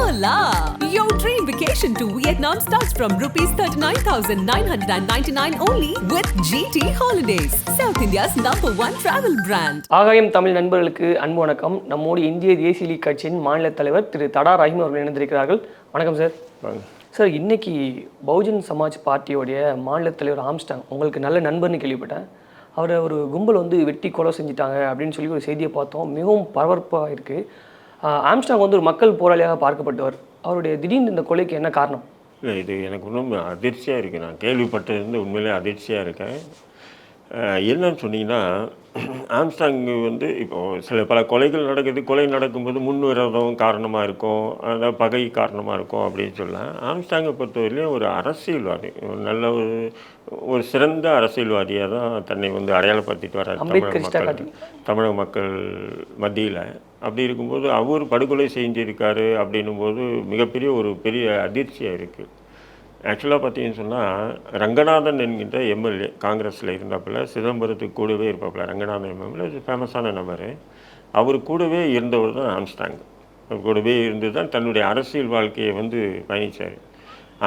Hola! Your dream vacation to Vietnam starts from rupees 39,999 only with GT Holidays, South India's #1 travel brand. ஆகாயம் தமிழ் நண்பர்களுக்கு அன்பு வணக்கம். நம்மோடு இந்திய தேசிய லீக் கட்சியின் மாநில தலைவர் திரு தடா ரஹீம் அவர்கள் இணைந்திருக்கிறார்கள். வணக்கம் சார். சார், இன்னைக்கு பகுஜன் சமாஜ் பார்ட்டியோடைய மாநில தலைவர் ஆம்ஸ்டாங் உங்களுக்கு நல்ல நண்பர்னு கேள்விப்பட்டேன். அவரை ஒரு கும்பல் வெட்டி கொலை செஞ்சிட்டாங்க அப்படின்னு சொல்லி ஒரு செய்தியை பார்த்தோம். மிகவும் பரபரப்பாக இருக்குது. ஆம்ஸ்டாங் ஒரு மக்கள் போராளியாக பார்க்கப்பட்டவர். அவருடைய திடீர்னு இந்த கொலைக்கு என்ன காரணம்? இல்லை, இது எனக்கு இன்னும் அதிர்ச்சியாக இருக்குது. நான் கேள்விப்பட்டது உண்மையிலே அதிர்ச்சியாக இருக்கேன். என்னன்னு சொன்னீங்கன்னா, ஆம்ஸ்டாங் இப்போது சில பல கொலைகள் நடக்குது. கொலை நடக்கும்போது முன்விரோதம் காரணமாக இருக்கும், அதாவது பகை காரணமாக இருக்கும் அப்படின்னு சொல்லலாம். ஆம்ஸ்டாங்கை பொறுத்தவரையிலையும் ஒரு அரசியல்வாதி, ஒரு நல்ல ஒரு சிறந்த அரசியல்வாதியாக தான் தன்னை அடையாளப்படுத்திட்டு வர்றார் தமிழக மக்கள் மத்தியில். அப்படி இருக்கும்போது அவர் படுகொலை செஞ்சிருக்காரு அப்படின்னும் போது மிகப்பெரிய ஒரு பெரிய அதிர்ச்சியாக இருக்குது. ஆக்சுவலாக பார்த்தீங்கன்னு சொன்னால், ரங்கநாதன் என்கின்ற எம்எல்ஏ காங்கிரஸில் இருந்தாப்புல, சிதம்பரத்துக்கு கூடவே இருப்பாப்புல. ரங்கநாதன் எம்எல்ஏ ஃபேமஸான நபர். அவர் கூடவே இருந்தவர் தான் ஆம்ஸ்டாங். அவர் கூடவே இருந்து தான் தன்னுடைய அரசியல் வாழ்க்கையை பயணித்தார்.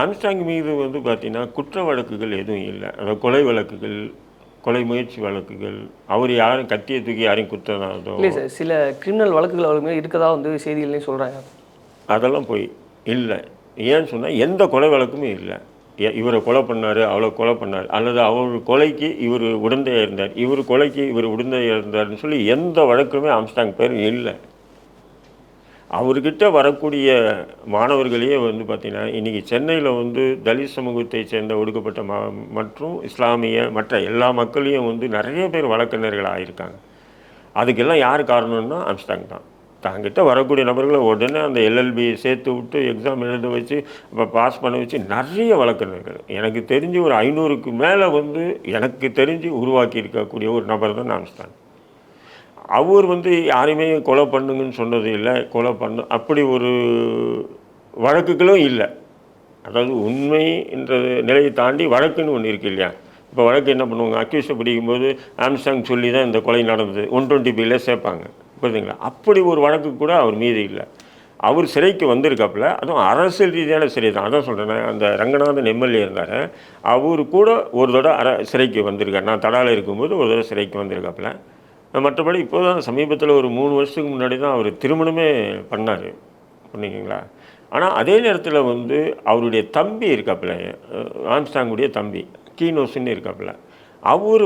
ஆம்ஸ்டாங் மீது பார்த்திங்கன்னா குற்ற வழக்குகள் எதுவும் இல்லை. அதாவது கொலை வழக்குகள், கொலை முயற்சி வழக்குகள், அவர் யாரும் கத்தியை தூக்கி யாரையும் குற்றதோ இல்லை சார். சில கிரிமினல் வழக்குகள் அவருக்கு இருக்கதா செய்திகள்லையும் சொல்கிறாங்க. அதெல்லாம் போய் இல்லை. ஏன்னு சொன்னால் எந்த கொலை வழக்குமே இல்லை. இவரை கொலை பண்ணார், அவளை கொலை பண்ணார், அல்லது அவர் கொலைக்கு இவர் உடந்தையாக இருந்தார், இவர் கொலைக்கு இவர் உடந்தையாக இருந்தார்னு சொல்லி எந்த வழக்குமே ஆம்ஸ்டாங் பேர் இல்லை. அவர்கிட்ட வரக்கூடிய மாணவர்களையே பார்த்திங்கன்னா, இன்றைக்கி சென்னையில் தலித் சமூகத்தை சேர்ந்த ஒடுக்கப்பட்ட மற்றும் இஸ்லாமிய மற்ற எல்லா மக்களையும் நிறைய பேர் வழக்கறிஞர்கள் ஆகியிருக்காங்க. அதுக்கெல்லாம் யார் காரணம்னா ஆம்ஸ்டாங் தான். தாங்கிட்ட வரக்கூடிய நபர்களை உடனே அந்த எல்எல்பி சேர்த்து விட்டு எக்ஸாம் எழுத வச்சு இப்போ பாஸ் பண்ண வச்சு நிறைய வழக்கறிஞர்கள் எனக்கு தெரிஞ்சு ஒரு 500க்கு மேலே எனக்கு தெரிஞ்சு உருவாக்கி இருக்கக்கூடிய ஒரு நபர் தான் ஆம்ஸ்டாங். அவர் யாரையுமே கொலை பண்ணுங்கன்னு சொன்னது இல்லை, கொலை பண்ண அப்படி ஒரு வழக்குகளும் இல்லை. அதாவது உண்மை என்ற நிலையை தாண்டி வழக்குன்னு ஒன்று இருக்குது இல்லையா? இப்போ வழக்கு என்ன பண்ணுவாங்க, அக்யூஸை பிடிக்கும்போது ஆம்ஸ்டாங் சொல்லி தான் இந்த கொலை நடந்தது 120 சேர்ப்பாங்க, புரியுதுங்களா? அப்படி ஒரு வழக்கு கூட அவர் மீது இல்லை. அவர் சிறைக்கு வந்திருக்காப்புல, அதுவும் அரசியல் ரீதியான சிறை தான். அதான் சொல்கிறேன், அந்த ரங்கநாதன் எம்எல்ஏ இருந்தார், அவர் கூட ஒரு தடவை சிறைக்கு வந்திருக்கார். நான் தடாவில் இருக்கும்போது ஒரு தடவை சிறைக்கு வந்திருக்காப்புல. மற்றபடி இப்போ தான் சமீபத்தில் ஒரு 3 வருஷத்துக்கு முன்னாடி தான் அவர் திருமணமே பண்ணார், புரியுங்களா? ஆனால் அதே நேரத்தில் அவருடைய தம்பி இருக்காப்புல, ஆம்ஸ்டாங்குடைய தம்பி கீனோஸ்ன்னு இருக்காப்புல. அவர்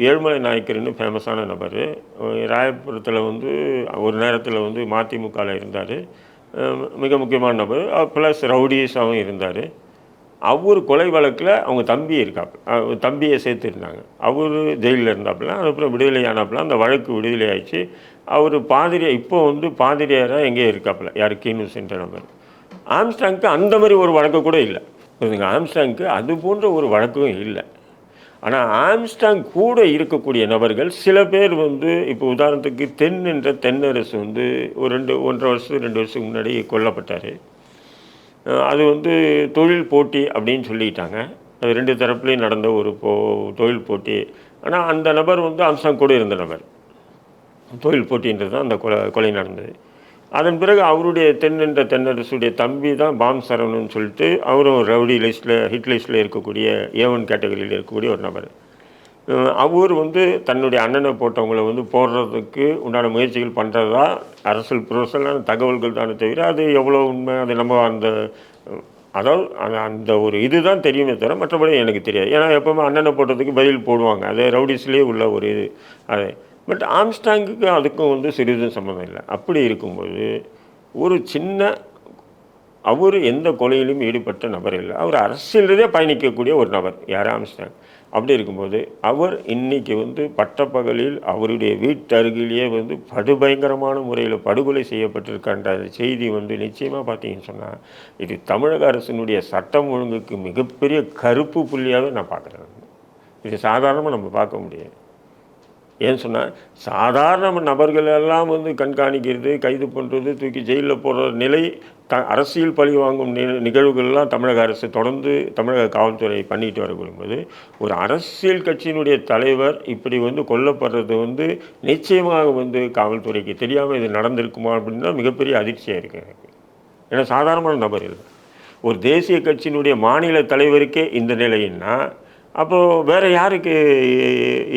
ஏழுமலை நாயக்கர்னு ஃபேமஸான நபர். ராயபுரத்தில் ஒரு நேரத்தில் மதிமுகவில் இருந்தார். மிக முக்கியமான நபர். ப்ளஸ் ரவுடிஸாகவும் இருந்தார். அவர் கொலை வழக்கில் அவங்க தம்பி இருக்காப்புல, தம்பியை சேர்த்துருந்தாங்க. அவர் ஜெயிலில் இருந்தாப்புல. அதுக்கப்புறம் விடுதலை ஆனாப்புல. அந்த வழக்கு விடுதலை ஆயிடுச்சு. அவர் பாதிரியார், இப்போ பாதிரியாராக எங்கேயோ இருக்காப்புல. யார்? கீனூஸ்ன்ற நபர். ஆம்ஸ்டாங்க்கு அந்த மாதிரி ஒரு வழக்கு கூட இல்லை, புரியுதுங்க? ஆம்ஸ்டாங்க்கு அது போன்ற ஒரு வழக்கும் இல்லை. ஆனால் ஆம்ஸ்டாங் கூட இருக்கக்கூடிய நபர்கள் சில பேர் இப்போ உதாரணத்துக்கு என்ற தென்னரசு ஒரு 1.5 வருஷம் 2 வருஷத்துக்கு முன்னாடி கொல்லப்பட்டார். அது தொழில் போட்டி அப்படின்னு சொல்லிட்டாங்க. அது 2 தரப்புலையும் நடந்த ஒரு தொழில் போட்டி. ஆனால் அந்த நபர் ஆம்ஸ்டாங் கூட இருந்த நபர். தொழில் போட்டின்றது தான் அந்த கொலை நடந்தது. அதன் பிறகு அவருடைய என்ற தென்னரசுடைய தம்பி தான் பாம் சரவணன்னு சொல்லிட்டு, அவரும் ரவுடி லிஸ்ட்டில், ஹிட் லிஸ்ட்டில் இருக்கக்கூடிய A1 கேட்டகரியில் இருக்கக்கூடிய ஒரு நபர். அவர் தன்னுடைய அண்ணனை போட்டவங்களை போடுறதுக்கு உண்டான முயற்சிகள் பண்ணுறதா அரசியல் புரோசலான தகவல்கள் தானே தவிர அது எவ்வளோ உண்மை, அது நம்ம அதாவது அந்த ஒரு இதுதான் தெரியுமே தவிர மற்றபடி எனக்கு தெரியாது. ஏன்னா எப்போவுமே அண்ணனை போட்டதுக்கு பதில் போடுவாங்க, அது ரவுடிஸ்லேயே உள்ள ஒரு இது அது. பட் ஆம்ஸ்டாங்குக்கு அதுக்கும் சிறிதும் சம்மந்தம் இல்லை. அப்படி இருக்கும்போது ஒரு சின்ன அவர் எந்த கொலையிலும் ஈடுபட்ட நபர் இல்லை. அவர் அரசியலிலே பயணிக்கக்கூடிய ஒரு நபர். யார்? ஆம்ஸ்டாங். அப்படி இருக்கும்போது அவர் இன்றைக்கி பட்டப்பகலில் அவருடைய வீட்டு அருகிலேயே படுபயங்கரமான முறையில் படுகொலை செய்யப்பட்டிருக்கின்ற செய்தி நிச்சயமாக பார்த்தீங்கன்னு சொன்னால், இது தமிழக அரசினுடைய சட்டம் ஒழுங்குக்கு மிகப்பெரிய கருப்பு புள்ளியாகவே நான் பார்க்குறேன். இது சாதாரணமாக நம்ம பார்க்க முடியாது. ஏன்னு சொன்னால், சாதாரண நபர்கள் எல்லாம் கண்காணிக்கிறது, கைது பண்ணுறது, தூக்கி ஜெயிலில் போடுற நிலை, அரசியல் பழி வாங்கும் நிகழ்வுகள்லாம் தமிழக அரசு தொடர்ந்து தமிழக காவல்துறை பண்ணிட்டு வரப்படும்போது, ஒரு அரசியல் கட்சியினுடைய தலைவர் இப்படி கொல்லப்படுறது நிச்சயமாக காவல்துறைக்கு தெரியாமல் இது நடந்திருக்குமா அப்படின்னா மிகப்பெரிய அதிர்ச்சியாக இருக்குது எனக்கு. ஏன்னா சாதாரணமான நபர் இல்லை. ஒரு தேசிய கட்சியினுடைய மாநில தலைவருக்கே இந்த நிலைன்னா அப்போது வேறு யாருக்கு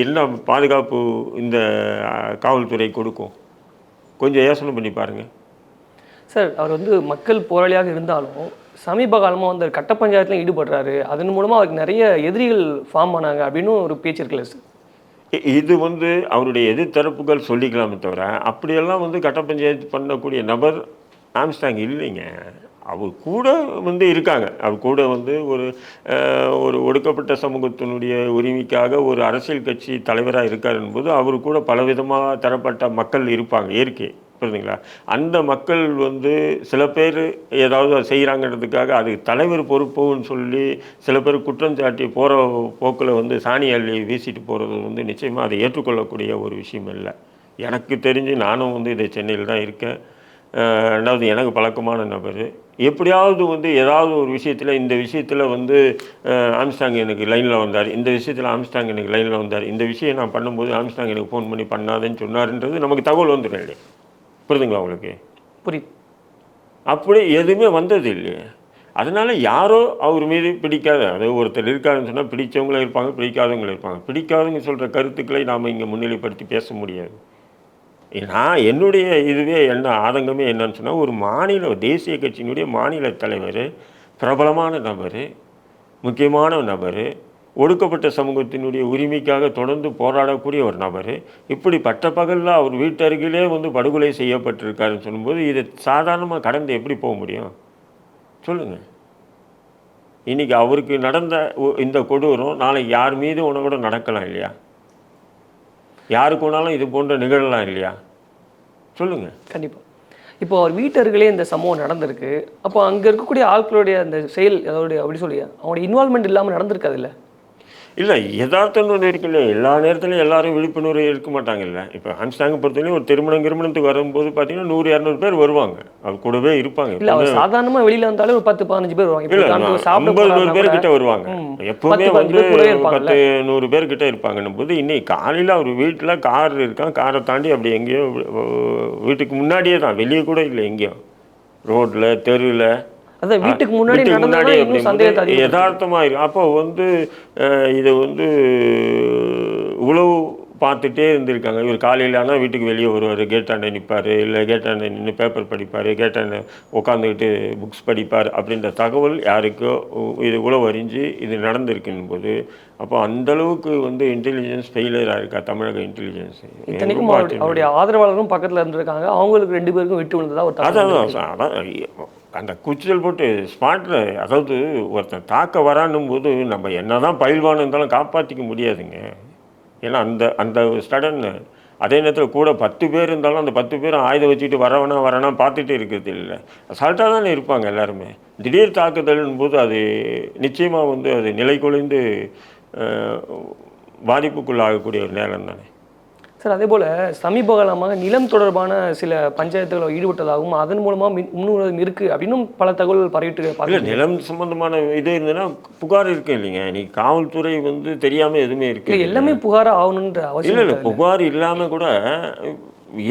என்ன பாதுகாப்பு இந்த காவல்துறை கொடுக்கும்? கொஞ்சம் யோசனை பண்ணி பாருங்கள் சார். அவர் வந்து மக்கள் போராளியாக இருந்தாலும் சமீப காலமாக வந்து கட்ட பஞ்சாயத்தில் ஈடுபடுறாரு. அதன் மூலமாக அவருக்கு நிறைய எதிரிகள் ஃபார்ம் ஆனாங்க அப்படின்னு ஒரு பேச்சு இருக்குல்ல சார். இது வந்து அவருடைய எதிர்த்தரப்புகள் சொல்லிக்கலாமே தவிர அப்படியெல்லாம் வந்து கட்ட பஞ்சாயத்து பண்ணக்கூடிய நபர் ஆம்ஸ்டாங் இல்லைங்க. அவர் கூட வந்து இருக்காங்க. அவர் கூட வந்து ஒரு ஒடுக்கப்பட்ட சமூகத்தினுடைய உரிமைக்காக ஒரு அரசியல் கட்சி தலைவராக இருக்கார் என்பது அவர் கூட பலவிதமாக தரப்பட்ட மக்கள் இருப்பாங்க, இயற்கை. புரியுதுங்களா? அந்த மக்கள் வந்து சில பேர் ஏதாவது செய்கிறாங்கிறதுக்காக அது தலைவர் பொறுப்புன்னு சொல்லி சில பேர் குற்றம் சாட்டி போகிற போக்கில் வந்து சாணி அள்ளி வீசிட்டு போகிறது வந்து நிச்சயமாக அதை ஏற்றுக்கொள்ளக்கூடிய ஒரு விஷயம் இல்லை. எனக்கு தெரிஞ்சு நானும் வந்து இதை சென்னையில் தான் இருக்கேன். ரெண்டாவது எனக்கு பழக்கமான நபர். எப்படியாவது வந்து ஏதாவது ஒரு விஷயத்தில் இந்த விஷயத்தில் வந்து ஆம்ஸ்டாங் எனக்கு லைனில் வந்தார், இந்த விஷயத்தில் ஆம்ஸ்டாங் எனக்கு லைனில் வந்தார், இந்த விஷயம் நான் பண்ணும்போது ஆம்ஸ்டாங் எனக்கு ஃபோன் பண்ணி பண்ணாதுன்னு சொன்னார்ன்றது நமக்கு தகவல் வந்துடும் இல்லையா? புரியுதுங்களா உங்களுக்கு? புரியுது. அப்படி எதுவுமே வந்தது இல்லையே. அதனால் யாரோ அவர் மீது பிடிக்காத, அதாவது ஒருத்தர் இருக்காருன்னு சொன்னால் பிடித்தவங்களும் இருப்பாங்க, பிடிக்காதவங்களும் இருப்பாங்க. பிடிக்காதவங்க சொல்கிற கருத்துக்களை நாம் இங்கே முன்னிலைப்படுத்தி பேச முடியாது. நான் என்னுடைய இதுவே என்ன ஆதங்கமே என்னன்னு சொன்னால், ஒரு மாநில தேசிய கட்சியினுடைய மாநில தலைவர், பிரபலமான நபர், முக்கியமான நபர், ஒடுக்கப்பட்ட சமூகத்தினுடைய உரிமைக்காக தொடர்ந்து போராடக்கூடிய ஒரு நபர், இப்படி பட்டப்பகலில் அவர் வீட்டருகிலே வந்து படுகொலை செய்யப்பட்டிருக்காருன்னு சொல்லும்போது இதை சாதாரணமாக கடந்து எப்படி போக முடியும் சொல்லுங்கள்? இன்றைக்கி அவருக்கு நடந்த இந்த கொடூரம் நாளைக்கு யார் மீது கூட நடக்கலாம் இல்லையா? யாருக்கு வேணாலும் இது போன்ற நிகழலாம் இல்லையா? சொல்லுங்கள். கண்டிப்பாக. இப்போ அவர் வீட்டருகளே இந்த சம்பவம் நடந்திருக்கு. அப்போ அங்கே இருக்கக்கூடிய ஆட்களுடைய அந்த செயல் அதோடைய அப்படி சொல்லி அவங்களுடைய இன்வால்மெண்ட் இல்லாமல் நடந்திருக்காது இல்லை? இல்லை, யதார்த்தம்னு ஒன்று இருக்குல்ல. எல்லா நேரத்துலையும் எல்லாரும் விழிப்புணர்வு இருக்க மாட்டாங்கல்ல. இப்போ ஆம்ஸ்டாங்கை பொறுத்தவரையும் ஒரு திருமணத்துக்கு வரும்போது பார்த்தீங்கன்னா 100-200 பேர் வருவாங்க, அவர் கூடவே இருப்பாங்க. இல்லை, அவர் சாதாரணமாக வெளியில் வந்தாலே ஒரு 10-15 பேர் வருவாங்க. இல்லை, 50-100 பேர் கிட்ட வருவாங்க. எப்போவுமே வந்து 10-100 பேர் கிட்ட இருப்பாங்கன்னும் போது இன்னைக்கு காலையில் அவர் வீட்டில் கார் இருக்கான், காரை தாண்டி அப்படி எங்கேயோ வீட்டுக்கு முன்னாடியே தான், வெளியே கூட இல்லை, எங்கேயோ ரோட்டில் தெருவில், அதான் வீட்டுக்கு முன்னாடி யதார்த்தமாக இருக்கும். அப்போ வந்து இதை வந்து உளவு பார்த்துட்டே இருந்திருக்காங்க. இவர் காலையில் ஆனால் வீட்டுக்கு வெளியே வருவார், கேட்டாண்ட நிற்பார், இல்லை கேட்டாண்ட நின்று பேப்பர் படிப்பார், கேட்டாண்ட உட்காந்துக்கிட்டு புக்ஸ் படிப்பார். அப்படின்ற தகவல் யாருக்கோ இது உளவு அறிஞ்சு இது நடந்திருக்குன்னு போது அப்போ அந்தளவுக்கு வந்து இன்டெலிஜென்ஸ் ஃபெயிலியராக இருக்கா தமிழக இன்டெலிஜென்ஸ்? இத்தனைக்கும் அவருடைய ஆதரவாளரும் பக்கத்தில் இருந்திருக்காங்க, அவங்களுக்கு 2 பேருக்கும் விட்டு விழுந்ததா ஒரு அதான் அந்த குச்சில் போட்டு ஸ்பாட்டில், அதாவது ஒருத்தன் தாக்க வரான்னும் போது நம்ம என்ன தான் பயில்வான்னு இருந்தாலும் காப்பாற்றிக்க முடியாதுங்க. ஏன்னா அந்த சடன் அதே நேரத்தில் கூட 10 பேர் இருந்தாலும் அந்த 10 பேரும் ஆயுதம் வச்சுக்கிட்டு வரவேணா பார்த்துட்டு இருக்கிறது இல்லை, அசால்ட்டாக தானே இருப்பாங்க எல்லாருமே. திடீர் தாக்குதல்னும் போது அது நிச்சயமாக வந்து அது நிலை குலைந்து பாதிப்புக்குள்ளாகக்கூடிய ஒரு நேரம் தானே சார். அதே போல் சமீப காலமாக நிலம் தொடர்பான சில பஞ்சாயத்துகளை ஈடுபட்டதாகவும் அதன் மூலமாக முன்னுரிமை இருக்குது அப்படின்னும் பல தகவல்கள் பரவிட்டு இல்லை. நிலம் சம்பந்தமான இது இருந்ததுன்னா புகார் இருக்கு இல்லைங்க. நீ காவல்துறை வந்து தெரியாமல் எதுவுமே இருக்கு, எல்லாமே புகாராக ஆகணுன்ற அவசியம் இல்லை. புகார் இல்லாமல் கூட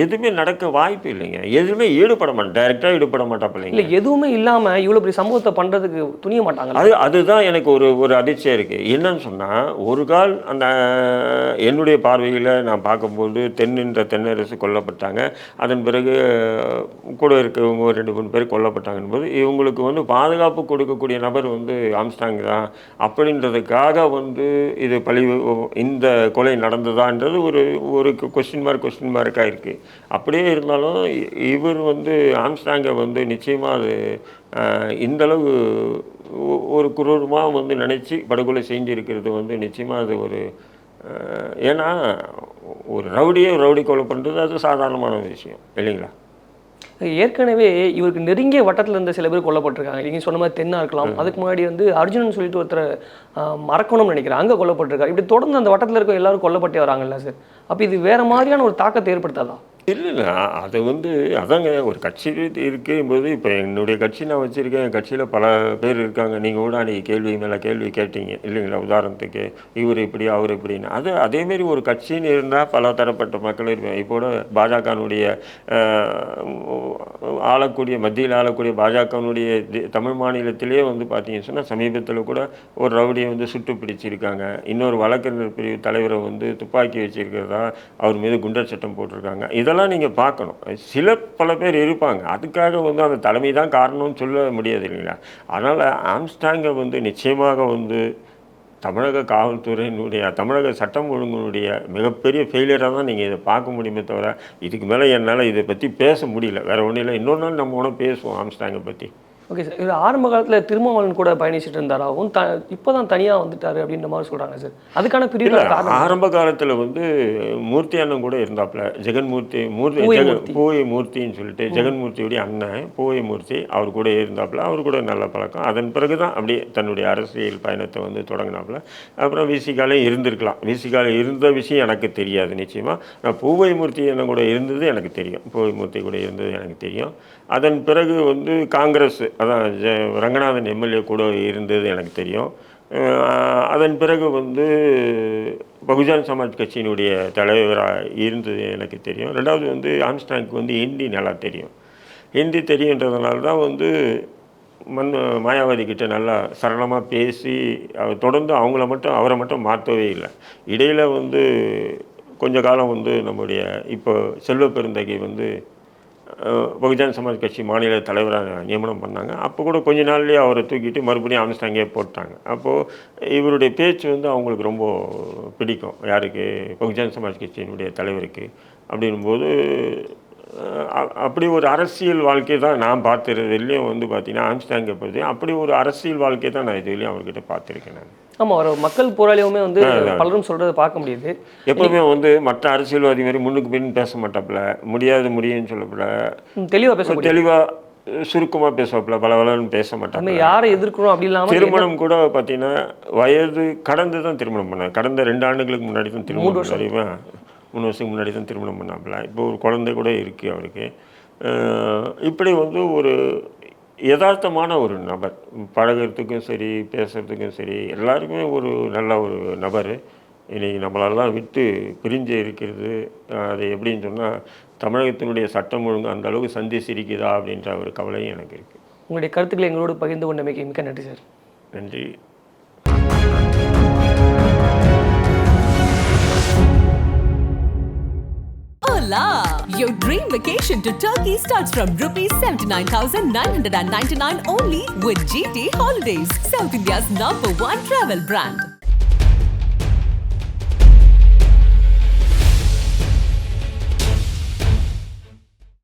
எதுவுமே நடக்க வாய்ப்பு இல்லைங்க. எதுவுமே ஈடுபட மாட்டேன், டைரெக்டாக ஈடுபட மாட்டாப்பில்லைங்க. இல்லை, எதுவுமே இல்லாமல் இவ்வளோ பெரிய சம்பவத்தை பண்ணுறதுக்கு துணிய மாட்டாங்க. அதுதான் எனக்கு ஒரு அதிர்ச்சியாக இருக்குது. என்னன்னு சொன்னால், ஒரு கால் அந்த என்னுடைய பார்வையில் நான் பார்க்கும்போது தென்னரசு கொல்லப்பட்டாங்க. அதன் பிறகு கூட இருக்கவங்க 2-3 பேர் கொல்லப்பட்டாங்கன்னு போது இவங்களுக்கு வந்து பாதுகாப்பு கொடுக்கக்கூடிய நபர் வந்து ஆம்ஸ்டாங் தான் அப்படின்றதுக்காக வந்து இது இந்த கொலை நடந்ததான்றது ஒரு கொஸ்டின் மார்க்காக இருக்குது. அப்படியே இருந்தாலும் இவர் வந்து ஆம்ஸ்டாங்கை வந்து நிச்சயமாக அது இந்தளவு ஒரு குரூரமாக வந்து நினச்சி படுகொலை செஞ்சுருக்கிறது வந்து நிச்சயமாக அது ஒரு ஏன்னா ஒரு ரவுடி கொலை பண்ணுறது அது சாதாரணமான விஷயம் இல்லைங்களா? ஏற்கனவே இவருக்கு நெருங்கிய வட்டத்தில் இருந்த சில பேர் கொல்லப்பட்டிருக்காங்க. நீங்கள் சொன்ன மாதிரி தென்னா இருக்கலாம், அதுக்கு முன்னாடி வந்து அர்ஜுனன் சொல்லிட்டு ஒருத்தர் மறக்கணும்னு நினைக்கிறேன், அங்கே கொல்லப்பட்டிருக்காரு. இப்படி தொடர்ந்து அந்த வட்டத்தில் இருக்க எல்லாரும் கொல்லப்பட்டே வராங்கல்ல சார். அப்போ இது வேறு மாதிரியான ஒரு தாக்கத்தை ஏற்படுத்தாதா? இல்லை அது அதாங்க ஒரு கட்சி இருக்கும்போது இப்போ என்னுடைய கட்சி நான் வச்சுருக்கேன். என் கட்சியில் பல பேர் இருக்காங்க. நீங்கள் கூட அன்றைக்கி கேள்வி மேலே கேள்வி கேட்டீங்க இல்லைங்களா? உதாரணத்துக்கு இவர் இப்படி அவர் இப்படின்னு. அதேமாரி ஒரு கட்சின்னு இருந்தால் பல தரப்பட்ட மக்கள் இருப்பாங்க. இப்போ கூட பாஜகனுடைய மத்தியில் ஆளக்கூடிய பாஜகனுடைய தமிழ் மாநிலத்திலே பார்த்தீங்கன்னு சொன்னால் சமீபத்தில் கூட ஒரு ரவுடியை சுட்டு பிடிச்சிருக்காங்க. இன்னொரு வழக்கறிஞர் பிரிவு தலைவரை துப்பாக்கி வச்சிருக்கிறதா அவர் மீது குண்டர் சட்டம் போட்டிருக்காங்க. இதெல்லாம் நீங்கள் பார்க்கணும். பல பேர் இருப்பாங்க. அதுக்காக அந்த தலைமை தான் காரணம்னு சொல்ல முடியாது இல்லைங்களா? அதனால் ஆம்ஸ்டாங்கை நிச்சயமாக தமிழக காவல்துறையினுடைய தமிழக சட்டம் ஒழுங்கினுடைய மிகப்பெரிய ஃபெயிலியராக தான் நீங்கள் இதை பார்க்க முடியுமே தவிர இதுக்கு மேலே என்னால் இதை பற்றி பேச முடியல. வேறு ஒன்றும் இல்லை. இன்னொரு நாள் நம்ம ஒன்றும் பேசுவோம் ஆம்ஸ்டாங்கை பற்றி. Okay sir. இது ஆரம்ப காலத்தில் திருமாவளவன் கூட பயணிச்சுட்டு இருந்தாராகவும் இப்போ தான் தனியாக வந்துட்டார் அப்படின்ற மாதிரி சொல்கிறாங்க சார். அதுக்கான பிரிவு ஆரம்ப காலத்தில் மூர்த்தி அண்ணன் கூட இருந்தாப்புல. ஜெகன்மூர்த்தி பூவை மூர்த்தின்னு சொல்லிட்டு ஜெகன்மூர்த்தியுடைய அண்ணன் பூவை மூர்த்தி அவர் கூட இருந்தாப்புல. அவர் கூட நல்ல பழக்கம். அதன் பிறகு தான் அப்படியே தன்னுடைய அரசியல் பயணத்தை தொடங்கினாப்புல. அப்புறம் விசிகாலே இருந்திருக்கலாம். விசிகால இருந்த விஷயம் எனக்கு தெரியாது நிச்சயமாக. நான் பூவை மூர்த்தி அண்ணன் கூட இருந்தது எனக்கு தெரியும். பூவை மூர்த்தி கூட இருந்தது எனக்கு தெரியும். அதன் பிறகு காங்கிரஸ் அதான் ரங்கநாதன் எம்எல்ஏ கூட இருந்தது எனக்கு தெரியும். அதன் பிறகு பகுஜன் சமாஜ் கட்சியினுடைய தலைவராக இருந்தது எனக்கு தெரியும். ரெண்டாவது ஆம்ஸ்டாங்க்கு ஹிந்தி நல்லா தெரியும். ஹிந்தி தெரியுன்றதுனால தான் மாயாவதி கிட்ட நல்லா சரளமாக பேசி தொடர்ந்து அவரை மட்டும் மாற்றவே இல்லை. இடையில் கொஞ்ச காலம் நம்முடைய இப்போ செல்வ பெருந்தகை பகுஜன் சமாஜ் கட்சி மாநில தலைவராக நியமனம் பண்ணாங்க. அப்போ கூட கொஞ்ச நாள்லேயே அவரை தூக்கிட்டு மறுபடியும் ஆம்ஸ்டாங்கே போட்டாங்க. அப்போது இவருடைய பேச்சு அவங்களுக்கு ரொம்ப பிடிக்கும். யாருக்கு? பகுஜன் சமாஜ் கட்சியினுடைய தலைவருக்கு. அப்படின்போது அப்படி ஒரு அரசியல் வாழ்க்கை தான் நான் பார்த்துறதுலேயும் பார்த்தீங்கன்னா ஆம்ஸ்டாங்கை பற்றி அப்படி ஒரு அரசியல் வாழ்க்கை தான் நான் இதுலேயும் அவர்கிட்ட பார்த்துருக்கேன். நான் ஆமாம், ஒரு மக்கள் போராளியுமே பலரும் சொல்கிறத பார்க்க முடியுது. எப்போவுமே மற்ற அரசியல்வாதி மாதிரி முன்னுக்கு பின் பேச மாட்டாப்புல, முடியும்னு சொல்லப்பட தெளிவாக சுருக்கமாக பேசுவாப்புல, பலன்னு பேச மாட்டாங்க. யாரை எதிர்க்கிறோம் அப்படி இல்லாமல் திருமணம் கூட பார்த்தீங்கன்னா வயது கடந்து தான் திருமணம் பண்ணாங்க. கடந்த 2 ஆண்டுகளுக்கு முன்னாடி தான் திருமணம் 3 வருஷத்துக்கு முன்னாடி தான் திருமணம் பண்ணாப்புல. இப்போ ஒரு குழந்தை கூட இருக்குது அவருக்கு. இப்படி ஒரு யதார்த்தமான ஒரு நபர். பழகிறதுக்கும் சரி, பேசுகிறதுக்கும் சரி, எல்லாருக்குமே ஒரு நல்ல ஒரு நபர். இன்றைக்கி நம்மளெல்லாம் விட்டு பிரிஞ்சு இருக்கிறது அது எப்படின்னு சொன்னால் தமிழகத்தினுடைய சட்டம் ஒழுங்கு அந்த அளவுக்கு சந்தி சிரிக்குதா அப்படின்ற ஒரு கவலையும் எனக்கு இருக்குது. உங்களுடைய கருத்துக்களை எங்களோடு பகிர்ந்து கொண்டமைக்கு மிக்க நன்றி சார். நன்றி. Hola! Your dream vacation to Turkey starts from rupees 79,999 only with GT Holidays, South India's #1 travel brand.